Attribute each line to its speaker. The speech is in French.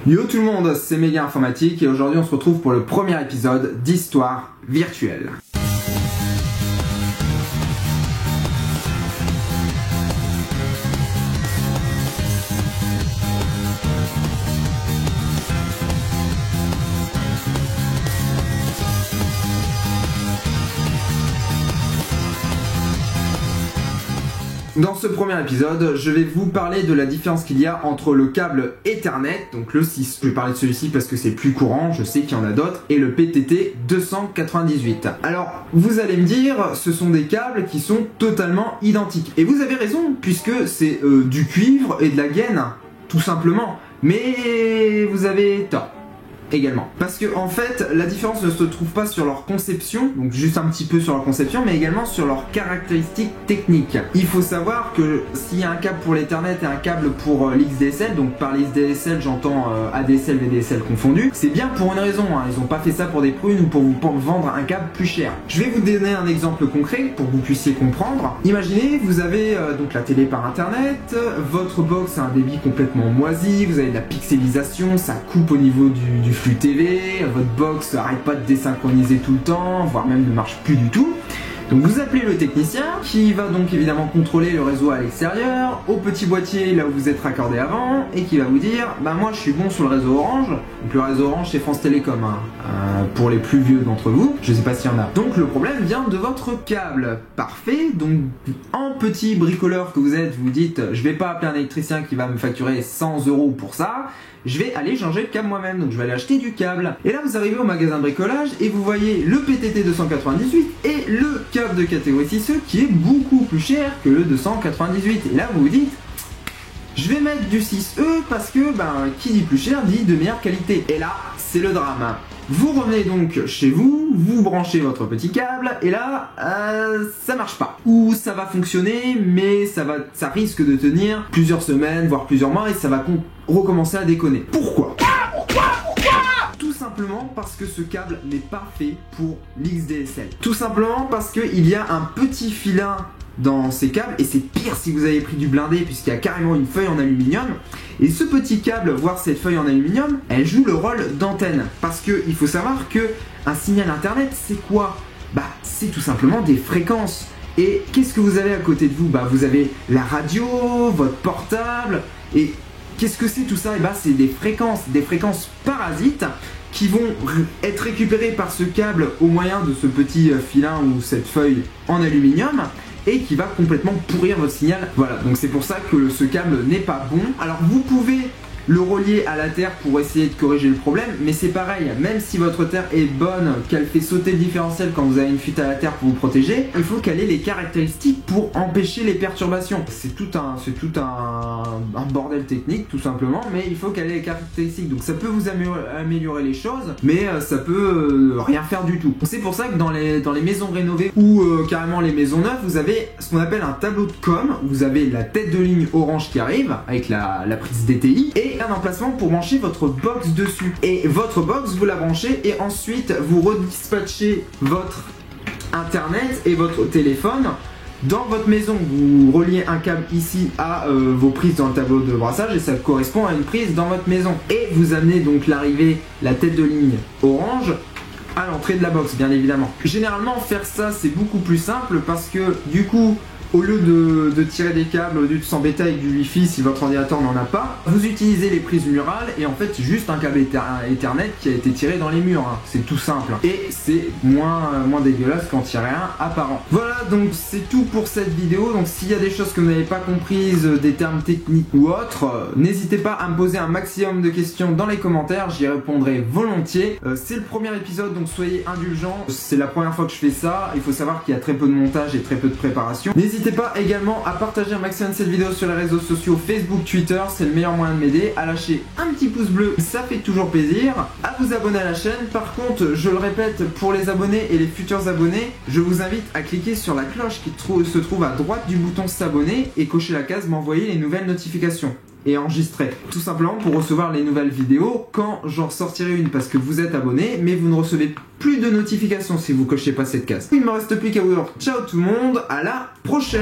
Speaker 1: Yo tout le monde, c'est Méga Informatique et aujourd'hui on se retrouve pour le premier épisode d'Histoire virtuelle. Dans ce premier épisode, je vais vous parler de la différence qu'il y a entre le câble Ethernet, donc le 6, je vais parler de celui-ci parce que c'est plus courant, je sais qu'il y en a d'autres, et le PTT 298. Alors, vous allez me dire, ce sont des câbles qui sont totalement identiques. Et vous avez raison, puisque c'est du cuivre et de la gaine, tout simplement. Mais vous avez tort. Également. Parce que en fait, la différence ne se trouve pas sur leur conception, donc juste un petit peu sur leur conception, mais également sur leurs caractéristiques techniques. Il faut savoir que s'il y a un câble pour l'Ethernet et un câble pour l'XDSL, donc par l'XDSL j'entends ADSL, VDSL confondus, c'est bien pour une raison, hein. Ils n'ont pas fait ça pour des prunes ou pour vous vendre un câble plus cher. Je vais vous donner un exemple concret pour que vous puissiez comprendre. Imaginez, vous avez donc la télé par internet, votre box a un débit complètement moisi, vous avez de la pixelisation, ça coupe au niveau du flux TV, votre box arrête pas de désynchroniser tout le temps, voire même ne marche plus du tout. Donc vous appelez le technicien qui va donc évidemment contrôler le réseau à l'extérieur, au petit boîtier là où vous êtes raccordé avant, et qui va vous dire bah moi je suis bon sur le réseau Orange. Donc le réseau Orange c'est France Télécom hein, pour les plus vieux d'entre vous, je sais pas s'il y en a. Donc le problème vient de votre câble. Parfait, donc en petit bricoleur que vous êtes, vous dites je vais pas appeler un électricien qui va me facturer 100 € pour ça, je vais aller changer le câble moi-même, donc je vais aller acheter du câble. Et là vous arrivez au magasin de bricolage et vous voyez le PTT 298 et le câble de catégorie 6E qui est beaucoup plus cher que le 298. Et là vous vous dites je vais mettre du 6E parce que qui dit plus cher dit de meilleure qualité. Et là c'est le drame. Vous revenez donc chez vous, vous branchez votre petit câble et là ça marche pas. Ou ça va fonctionner mais ça risque de tenir plusieurs semaines voire plusieurs mois et ça va recommencer à déconner. Pourquoi ? Tout simplement parce que ce câble n'est pas fait pour l'XDSL. Tout simplement parce qu'il y a un petit filin dans ces câbles, et c'est pire si vous avez pris du blindé puisqu'il y a carrément une feuille en aluminium, et ce petit câble, voire cette feuille en aluminium, elle joue le rôle d'antenne, parce que il faut savoir que un signal internet c'est quoi? C'est tout simplement des fréquences. Et qu'est-ce que vous avez à côté de vous? Vous avez la radio, votre portable, et qu'est-ce que c'est tout ça? C'est des fréquences parasites qui vont être récupérées par ce câble au moyen de ce petit filin ou cette feuille en aluminium, et qui va complètement pourrir votre signal. Voilà, donc c'est pour ça que ce câble n'est pas bon. Alors vous pouvez le relier à la terre pour essayer de corriger le problème, mais c'est pareil, même si votre terre est bonne, qu'elle fait sauter le différentiel quand vous avez une fuite à la terre pour vous protéger, il faut qu'elle ait les caractéristiques pour empêcher les perturbations. C'est tout un bordel technique tout simplement, mais il faut qu'elle ait les caractéristiques. Donc ça peut vous améliorer les choses, mais ça peut rien faire du tout. C'est pour ça que dans les maisons rénovées ou carrément les maisons neuves, vous avez ce qu'on appelle un tableau de com. Vous avez la tête de ligne Orange qui arrive avec la prise DTI et un emplacement pour brancher votre box dessus. Et votre box, vous la branchez et ensuite vous redispatchez votre internet et votre téléphone dans votre maison. Vous reliez un câble ici à vos prises dans le tableau de brassage et ça correspond à une prise dans votre maison. Et vous amenez donc la tête de ligne Orange à l'entrée de la box, bien évidemment. Généralement, faire ça, c'est beaucoup plus simple parce que du coup, au lieu de tirer des câbles, au lieu de s'embêter avec du Wi-Fi si votre ordinateur n'en a pas, vous utilisez les prises murales et en fait c'est juste un câble Ethernet qui a été tiré dans les murs, hein. C'est tout simple. Et c'est moins dégueulasse quand il n'y a rien apparent. Voilà, donc c'est tout pour cette vidéo. Donc s'il y a des choses que vous n'avez pas comprises, des termes techniques ou autres, n'hésitez pas à me poser un maximum de questions dans les commentaires, j'y répondrai volontiers. C'est le premier épisode, donc soyez indulgents. C'est la première fois que je fais ça. Il faut savoir qu'il y a très peu de montage et très peu de préparation. N'hésitez pas également à partager un maximum cette vidéo sur les réseaux sociaux Facebook, Twitter, c'est le meilleur moyen de m'aider, à lâcher un petit pouce bleu, ça fait toujours plaisir, à vous abonner à la chaîne. Par contre, je le répète, pour les abonnés et les futurs abonnés, je vous invite à cliquer sur la cloche qui se trouve à droite du bouton s'abonner et cocher la case m'envoyer les nouvelles notifications. Et enregistrer, tout simplement pour recevoir les nouvelles vidéos quand j'en sortirai une, parce que vous êtes abonné mais vous ne recevez plus de notifications si vous cochez pas cette case. Il ne me reste plus qu'à vous dire ciao tout le monde, à la prochaine.